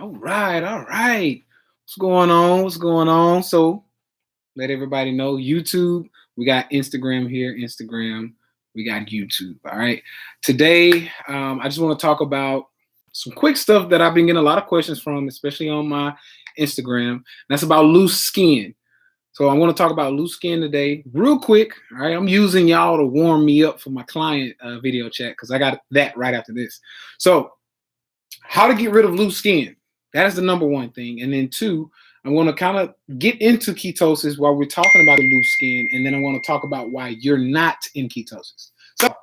All right, all right. What's going on? What's going on? So let everybody know YouTube. We got Instagram here, Instagram. We got YouTube. All right. Today, I just want to talk about some quick stuff that I've been getting a lot of questions from, especially on my Instagram. That's about loose skin. So I want to talk about loose skin today, real quick. All right. I'm using y'all to warm me up for my client video chat because I got that right after this. So, how to get rid of loose skin. That is the number one thing. And then two, I want to kind of get into ketosis while we're talking about the loose skin. And then I want to talk about why you're not in ketosis. So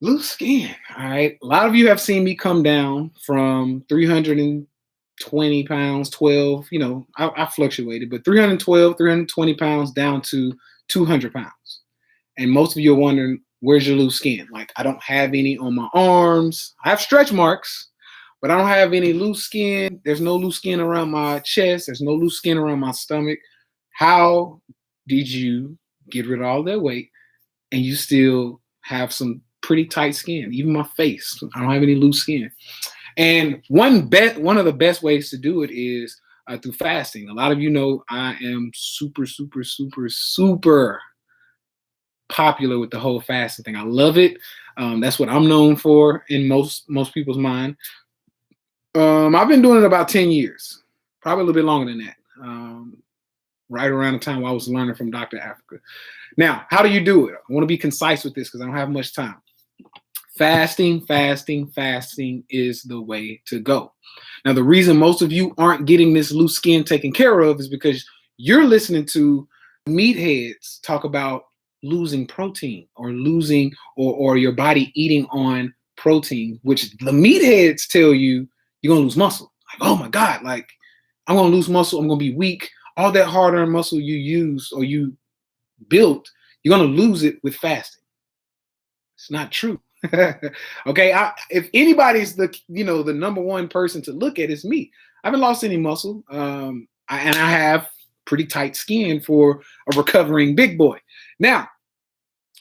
loose skin. All right. A lot of you have seen me come down from 320 pounds, 12, I fluctuated, but 312, 320 pounds down to 200 pounds. And most of you are wondering, where's your loose skin? Like, I don't have any on my arms. I have stretch marks, but I don't have any loose skin. There's no loose skin around my chest. There's no loose skin around my stomach. How did you get rid of all that weight and you still have some pretty tight skin? Even my face, I don't have any loose skin. And one of the best ways to do it is through fasting. A lot of you know I am super, super, super, super popular with the whole fasting thing. I love it. That's what I'm known for in most people's mind. I've been doing it about 10 years, probably a little bit longer than that. Right around the time I was learning from Dr. Africa. Now, how do you do it? I want to be concise with this because I don't have much time. Fasting is the way to go. Now, the reason most of you aren't getting this loose skin taken care of is because you're listening to meatheads talk about losing protein or losing or your body eating on protein, which the meatheads tell you you're going to lose muscle. Like, oh my God, like I'm going to lose muscle. I'm going to be weak. All that hard-earned muscle you used or you built, you're going to lose it with fasting. It's not true. Okay. If anybody's the number one person to look at is me. I haven't lost any muscle. And I have pretty tight skin for a recovering big boy. Now,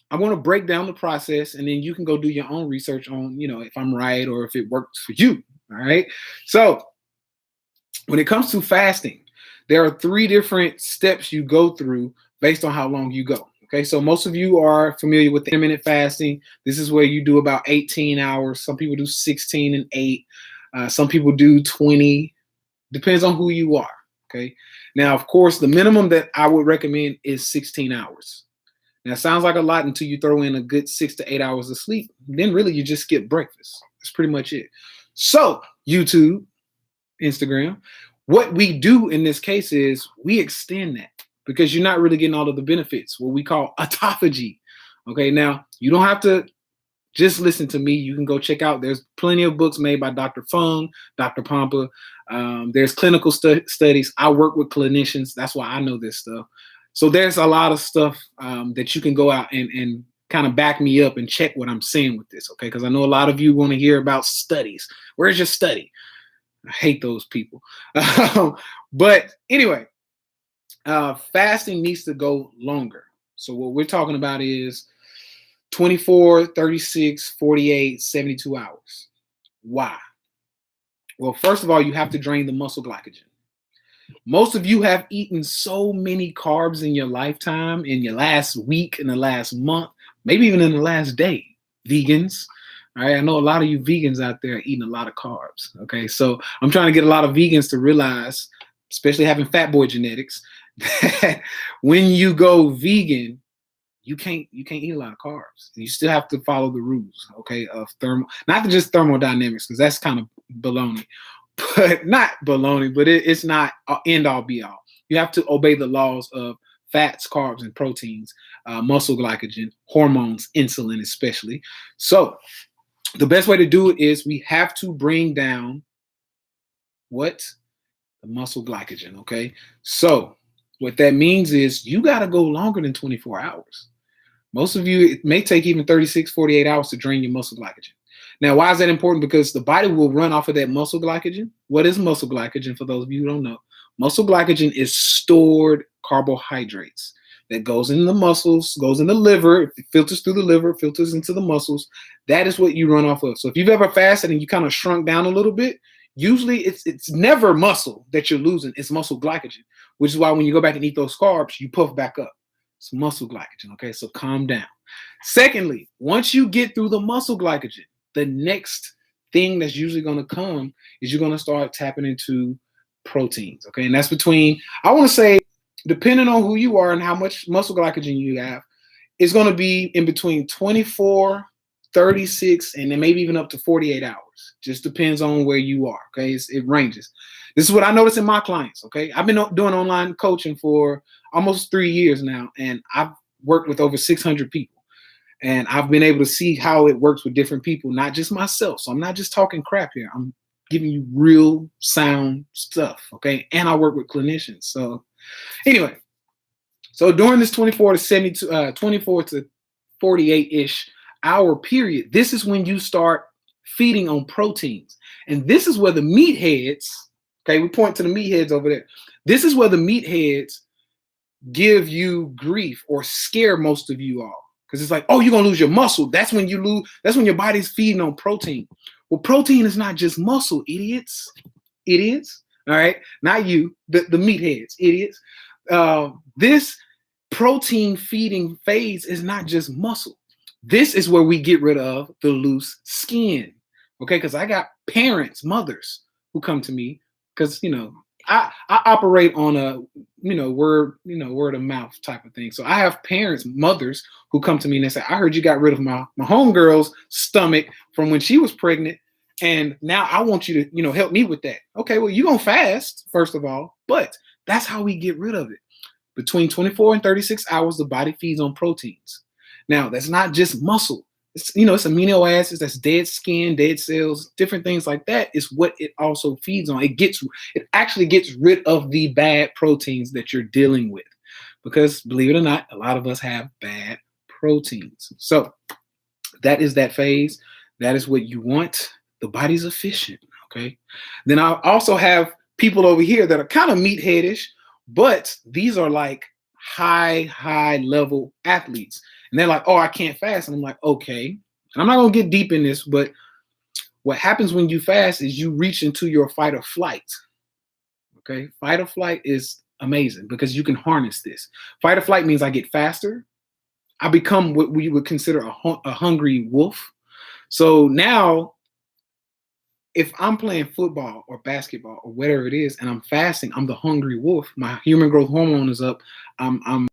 I want to break down the process and then you can go do your own research on, if I'm right or if it works for you. All right. So when it comes to fasting, there are 3 different steps you go through based on how long you go. Okay. So most of you are familiar with the intermittent fasting. This is where you do about 18 hours. Some people do 16 and 8. Some people do 20. Depends on who you are. Okay. Now, of course, the minimum that I would recommend is 16 hours. Now, it sounds like a lot until you throw in a good 6 to 8 hours of sleep. Then really you just skip breakfast. That's pretty much it. So YouTube, Instagram, what we do in this case is we extend that because you're not really getting all of the benefits, what we call autophagy. Okay, now you don't have to just listen to me. You can go check out. There's plenty of books made by Dr. Fung, Dr. Pompa. There's clinical studies. I work with clinicians. That's why I know this stuff. So there's a lot of stuff that you can go out and kind of back me up and check what I'm saying with this, okay? Because I know a lot of you want to hear about studies. Where's your study? I hate those people. But anyway, fasting needs to go longer. So what we're talking about is 24, 36, 48, 72 hours. Why? Well, first of all, you have to drain the muscle glycogen. Most of you have eaten so many carbs in your lifetime, in your last week, in the last month, maybe even in the last day. Vegans, all right? I know a lot of you vegans out there are eating a lot of carbs, okay? So I'm trying to get a lot of vegans to realize, especially having fat boy genetics, that when you go vegan, you can't eat a lot of carbs. You still have to follow the rules, okay, of not just thermodynamics, because that's kind of baloney. But not baloney, but it's not end all be all. You have to obey the laws of fats, carbs, and proteins, muscle glycogen, hormones, insulin especially. So the best way to do it is we have to bring down what? The muscle glycogen, okay? So what that means is you got to go longer than 24 hours. Most of you, it may take even 36, 48 hours to drain your muscle glycogen. Now, why is that important? Because the body will run off of that muscle glycogen. What is muscle glycogen for those of you who don't know? Muscle glycogen is stored carbohydrates that goes in the muscles, goes in the liver, it filters through the liver, filters into the muscles. That is what you run off of. So if you've ever fasted and you kind of shrunk down a little bit, usually it's never muscle that you're losing. It's muscle glycogen, which is why when you go back and eat those carbs, you puff back up. It's muscle glycogen. Okay, so calm down. Secondly, once you get through the muscle glycogen, the next thing that's usually going to come is you're going to start tapping into proteins. Okay, and that's between, I want to say, depending on who you are and how much muscle glycogen you have, it's going to be in between 24, 36, and then maybe even up to 48 hours. Just depends on where you are. Okay, it ranges. This is what I notice in my clients. Okay, I've been doing online coaching for almost 3 years now, and I've worked with over 600 people. And I've been able to see how it works with different people, not just myself. So I'm not just talking crap here. I'm giving you real sound stuff, okay? And I work with clinicians. So anyway, so during this 24 to 48-ish hour period, this is when you start feeding on proteins. And this is where the meatheads, okay, we point to the meatheads over there. This is where the meatheads give you grief or scare most of you all. Because it's like, oh, you're going to lose your muscle. That's when you lose. That's when your body's feeding on protein. Well, protein is not just muscle, idiots. Idiots. All right. Not you, the meatheads, idiots. This protein feeding phase is not just muscle. This is where we get rid of the loose skin. Okay. Because I got parents, mothers who come to me because, I operate on a word of mouth type of thing. So I have parents, mothers who come to me and they say, I heard you got rid of my homegirl's stomach from when she was pregnant, and now I want you to help me with that. Okay, well, you're gonna fast first of all, but that's how we get rid of it. Between 24 and 36 hours, the body feeds on proteins. Now that's not just muscle. It's it's amino acids, that's dead skin, dead cells, different things like that is what it also feeds on. It actually gets rid of the bad proteins that you're dealing with, because believe it or not, a lot of us have bad proteins. So that is that phase. That is what you want. The body's efficient. Okay. Then I also have people over here that are kind of meatheadish, but these are like high level athletes. And they're like, oh, I can't fast. And I'm like, okay. And I'm not going to get deep in this, but what happens when you fast is you reach into your fight or flight. Okay. Fight or flight is amazing because you can harness this. Fight or flight means I get faster. I become what we would consider a hungry wolf. So now, if I'm playing football or basketball or whatever it is, and I'm fasting, I'm the hungry wolf. My human growth hormone is up. I'm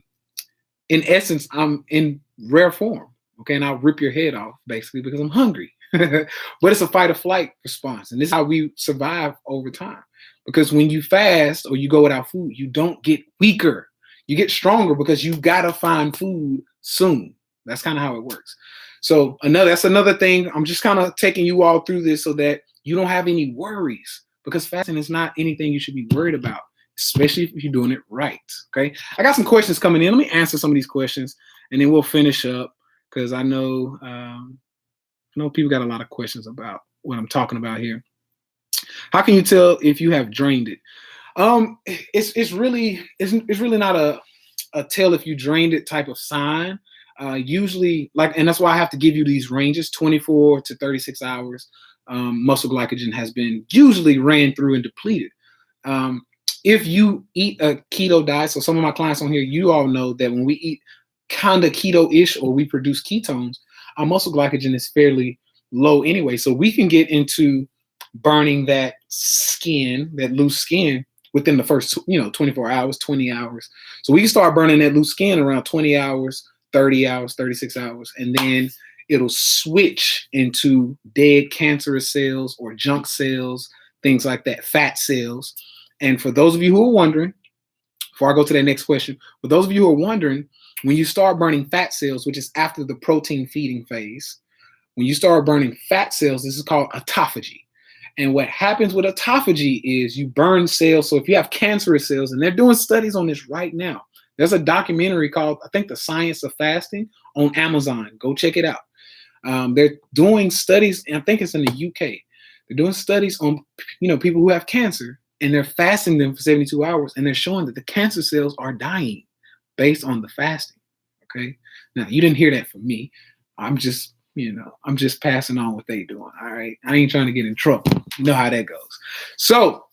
in essence, I'm in rare form. Okay, and I'll rip your head off basically because I'm hungry. But it's a fight or flight response, and this is how we survive over time. Because when you fast or you go without food, you don't get weaker. You get stronger because you gotta find food soon. That's kind of how it works. So that's another thing. I'm just kind of taking you all through this so that you don't have any worries, because fasting is not anything you should be worried about, especially if you're doing it right. Okay. I got some questions coming in. Let me answer some of these questions and then we'll finish up, because I know people got a lot of questions about what I'm talking about here. How can you tell if you have drained it? It's really not a tell if you drained it type of sign. Usually, and that's why I have to give you these ranges, 24 to 36 hours. Muscle glycogen has been usually ran through and depleted. If you eat a keto diet, so some of my clients on here, you all know that when we eat kind of keto-ish or we produce ketones, our muscle glycogen is fairly low anyway. So we can get into burning that skin, that loose skin, within the first 24 hours, 20 hours. So we can start burning that loose skin around 20 hours, 30 hours, 36 hours, and then it'll switch into dead cancerous cells or junk cells, things like that, fat cells. And for those of you who are wondering, before I go to that next question, for those of you who are wondering, when you start burning fat cells, which is after the protein feeding phase, when you start burning fat cells, this is called autophagy. And what happens with autophagy is you burn cells. So if you have cancerous cells, and they're doing studies on this right now, there's a documentary called, I think, The Science of Fasting on Amazon. Go check it out. They're doing studies, and I think it's in the UK. They're doing studies on people who have cancer, and they're fasting them for 72 hours, and they're showing that the cancer cells are dying based on the fasting. Okay. Now, you didn't hear that from me. I'm just passing on what they doing. All right. I ain't trying to get in trouble. You know how that goes. So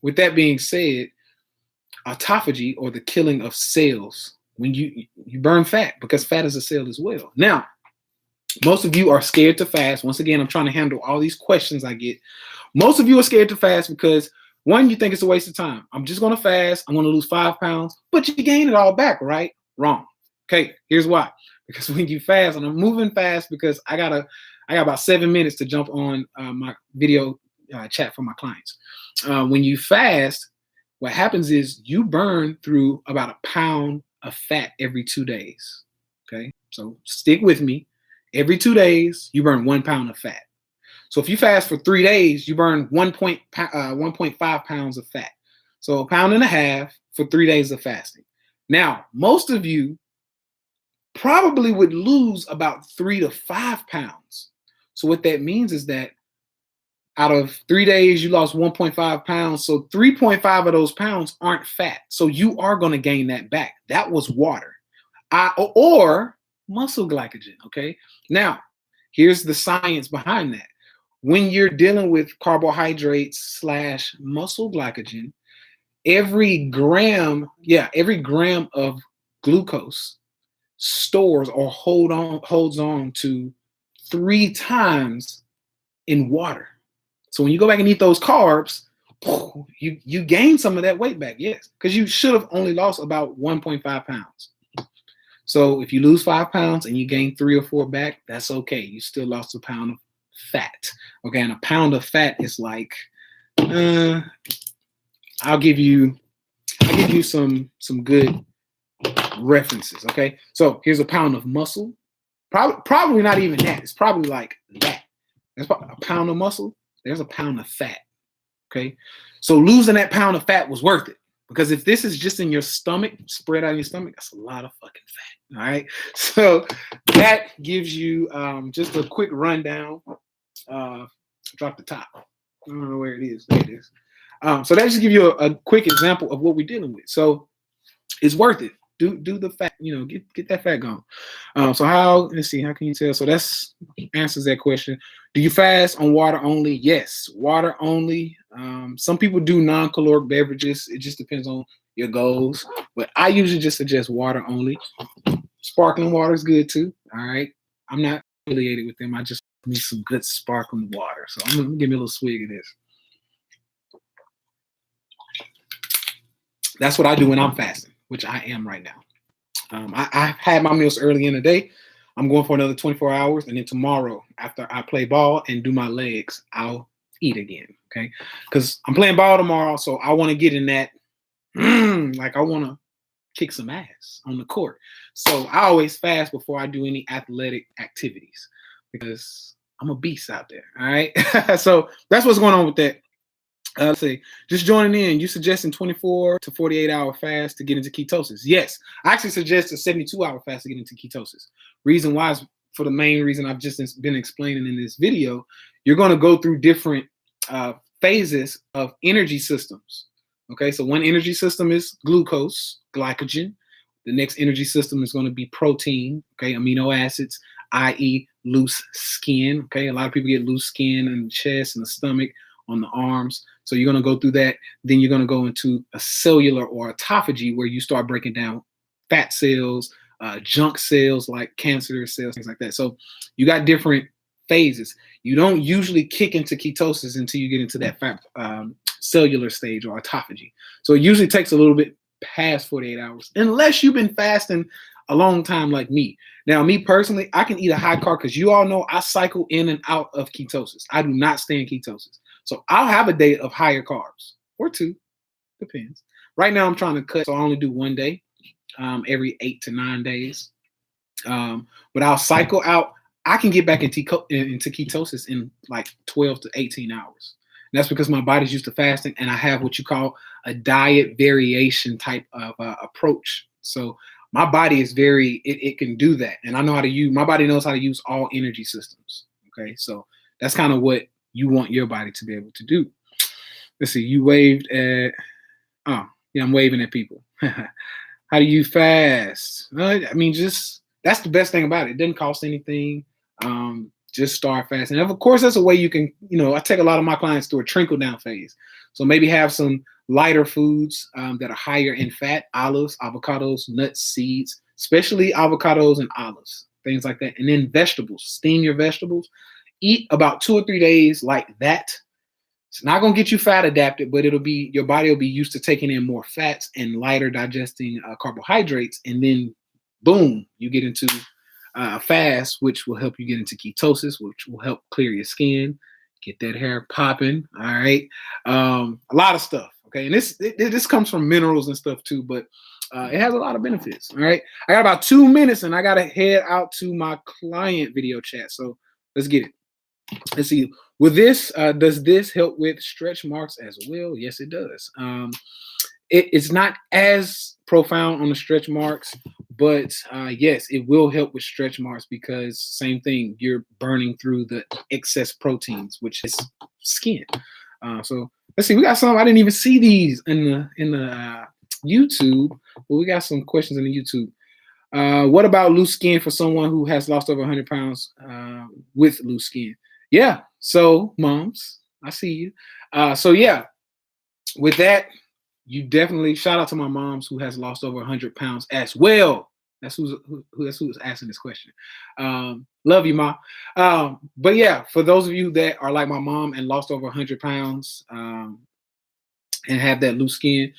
with that being said, autophagy, or the killing of cells, when you burn fat, because fat is a cell as well. Now, most of you are scared to fast. Once again, I'm trying to handle all these questions I get. Most of you are scared to fast because, one, you think it's a waste of time. I'm just going to fast. I'm going to lose 5 pounds, but you gain it all back, right? Wrong. Okay, here's why. Because when you fast, and I'm moving fast because I got about 7 minutes to jump on my video chat for my clients. When you fast, what happens is you burn through about 1 pound of fat every 2 days. Okay, so stick with me. Every 2 days, you burn 1 pound of fat. So if you fast for 3 days, you burn 1.5 pounds of fat. So 1.5 pounds for 3 days of fasting. Now, most of you probably would lose about 3 to 5 pounds. So what that means is that out of 3 days, you lost 1.5 pounds. So 3.5 of those pounds aren't fat. So you are going to gain that back. That was water or muscle glycogen. Okay. Now, here's the science behind that. When you're dealing with carbohydrates / muscle glycogen, every gram of glucose stores or holds on to 3 times in water. So when you go back and eat those carbs, you gain some of that weight back, yes, because you should have only lost about 1.5 pounds. So if you lose 5 pounds and you gain 3 or 4 back, that's okay. You still lost 1 pound of fat. Okay, and 1 pound of fat is like, I'll give you some good references. Okay, so here's 1 pound of muscle. Probably not even that. It's probably like that. That's about 1 pound of muscle. There's 1 pound of fat. Okay, so losing that pound of fat was worth it, because if this is just in your stomach, spread out in your stomach, that's a lot of fucking fat. All right, so that gives you just a quick rundown. Drop the top. I don't know where it is. There it is. So that just give you a quick example of what we're dealing with. So it's worth it. Do the fat, get that fat gone. So let's see, how can you tell? So that's answers that question. Do you fast on water only? Yes, water only. Some people do non-caloric beverages. It just depends on your goals. But I usually just suggest water only. Sparkling water is good too. All right. I'm not affiliated with them. I just need some good sparkling water. So I'm gonna give me a little swig of this. That's what I do when I'm fasting, which I am right now. I had my meals early in the day. I'm going for another 24 hours. And then tomorrow, after I play ball and do my legs, I'll eat again. Okay. Because I'm playing ball tomorrow. So I want to get in that, like I want to kick some ass on the court. So I always fast before I do any athletic activities, because I'm a beast out there. All right. So that's what's going on with that. Let's see, just joining in, you suggesting 24 to 48 hour fast to get into ketosis? Yes, I actually suggest a 72-hour fast to get into ketosis. Reason why is for the main reason I've just been explaining in this video. You're going to go through different phases of energy systems. Okay, so one energy system is glucose, glycogen. The next energy system is going to be protein, okay, amino acids, i.e. loose skin. Okay, a lot of people get loose skin in the chest and the stomach, on the arms. So you're going to go through that. Then you're going to go into a cellular or autophagy, where you start breaking down fat cells, junk cells like cancer cells, things like that. So you got different phases. You don't usually kick into ketosis until you get into that fat cellular stage or autophagy. So it usually takes a little bit past 48 hours, unless you've been fasting a long time like me. Now, me personally, I can eat a high carb, because you all know I cycle in and out of ketosis. I do not stay in ketosis. So I'll have a day of higher carbs, or 2, depends. Right now I'm trying to cut, so I only do 1 day every 8 to 9 days. But I'll cycle out. I can get back into ketosis in like 12 to 18 hours. And that's because my body's used to fasting, and I have what you call a diet variation type of approach. So my body is it can do that. And I know how to my body knows how to use all energy systems. Okay, so that's kind of what you want your body to be able to do. Let's see, you waved at, oh, yeah, I'm waving at people. How do you fast? I mean, just, that's the best thing about it. It doesn't cost anything. just start fasting. And of course, that's a way you can, I take a lot of my clients through a trickle down phase. So maybe have some lighter foods that are higher in fat, olives, avocados, nuts, seeds, especially avocados and olives, things like that. And then vegetables, steam your vegetables. Eat about 2 or 3 days like that. It's not going to get you fat adapted, but your body will be used to taking in more fats and lighter digesting carbohydrates. And then boom, you get into fast, which will help you get into ketosis, which will help clear your skin, get that hair popping. All right. A lot of stuff. Okay. And this comes from minerals and stuff too, but it has a lot of benefits. All right. I got about 2 minutes and I got to head out to my client video chat. So let's get it. Let's see. With this, does this help with stretch marks as well? Yes, it does. It's not as profound on the stretch marks, but yes, it will help with stretch marks because same thing, you're burning through the excess proteins, which is skin. So let's see. We got some. I didn't even see these in the YouTube, but we got some questions in the YouTube. What about loose skin for someone who has lost over 100 pounds with loose skin? Yeah. So moms, I see you. So yeah, with that, you definitely shout out to my moms who has lost over 100 pounds as well. That's who's asking this question. Love you, Ma. But yeah, for those of you that are like my mom and lost over 100 pounds and have that loose skin,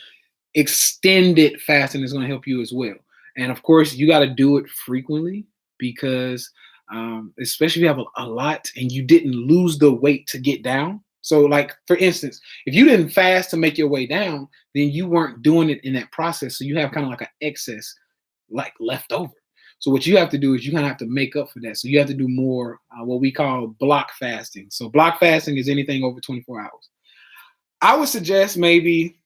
extended fasting is going to help you as well. And of course, you got to do it frequently because especially if you have a lot and you didn't lose the weight to get down. So like, for instance, if you didn't fast to make your way down, then you weren't doing it in that process. So you have kind of like an excess like left over. So what you have to do is you kind of have to make up for that. So you have to do more what we call block fasting. So block fasting is anything over 24 hours. I would suggest maybe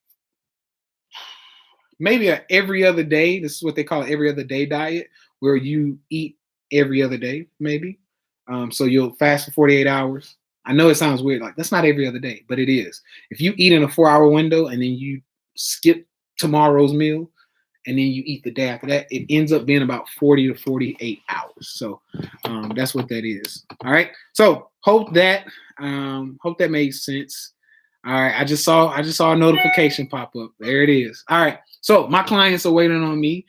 every other day. This is what they call every other day diet, where you eat every other day, maybe. So you'll fast for 48 hours. I know it sounds weird, like that's not every other day, but it is. If you eat in a 4-hour window and then you skip tomorrow's meal and then you eat the day after that, it ends up being about 40 to 48 hours. So that's what that is. All right. So hope that made sense. All right. I just saw a notification pop up. There it is. All right. So my clients are waiting on me.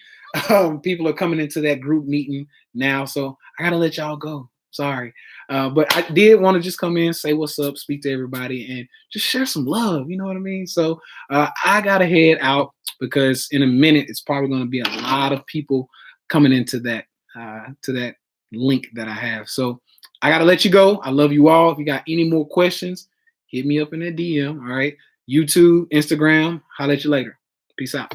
People are coming into that group meeting now. So I got to let y'all go. Sorry. But I did want to just come in, say what's up, speak to everybody, and just share some love. You know what I mean? So I got to head out because in a minute, it's probably going to be a lot of people coming into that to that link that I have. So I got to let you go. I love you all. If you got any more questions, hit me up in that DM. All right. YouTube, Instagram. Holla at you later. Peace out.